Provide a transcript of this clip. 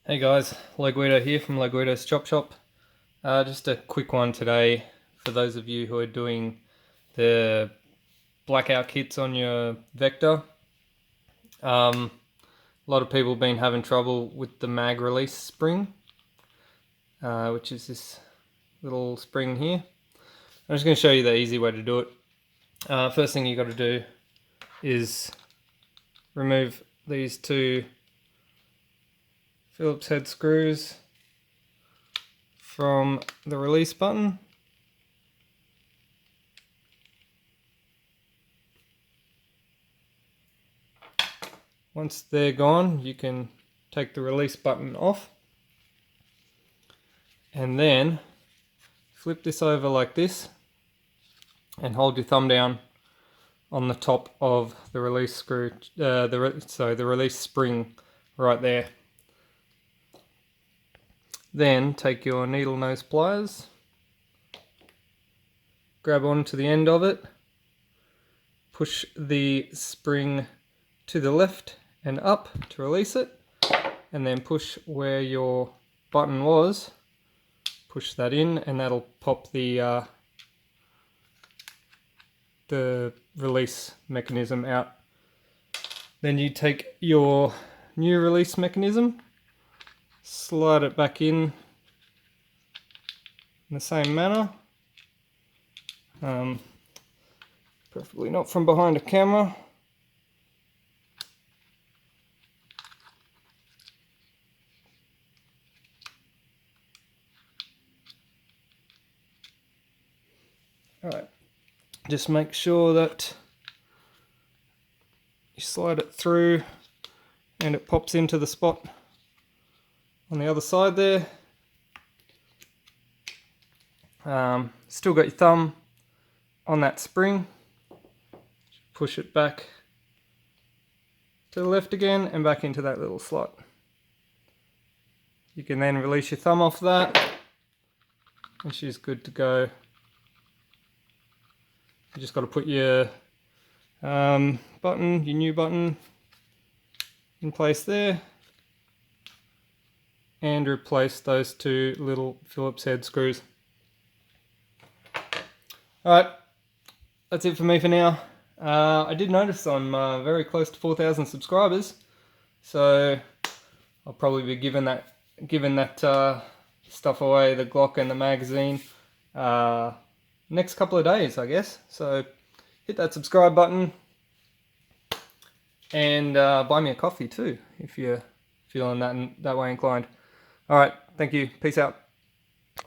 Hey guys, Guido here from Guido's Chop Shop. Just a quick one today for those of you who are doing the blackout kits on your Vector. A lot of people have been having trouble with the mag release spring, which is this little spring here. I'm just going to show you the easy way to do it. First thing you got to do is remove these two Phillips head screws from the release button. Once they're gone, you can take the release button off and then flip this over like this and hold your thumb down on the top of the release screw, the release spring right there. Then take your needle nose pliers, grab onto the end of it, push the spring to the left and up to release it, and then push where your button was, push that in, and that'll pop the release mechanism out. Then you take your new release mechanism, slide it back in the same manner, preferably not from behind a camera. Alright, just make sure that you slide it through and it pops into the spot on the other side there. Still got your thumb on that spring, push it back to the left again and back into that little slot. You can then release your thumb off that and she's good to go. You just got to put your button, your new button, in place there and replace those two little Phillips head screws. Alright, that's it for me for now. I did notice I'm very close to 4,000 subscribers, so I'll probably be giving that stuff away, the Glock and the magazine, next couple of days, I guess. So hit that subscribe button and buy me a coffee too if you're feeling that way inclined. Alright, thank you. Peace out.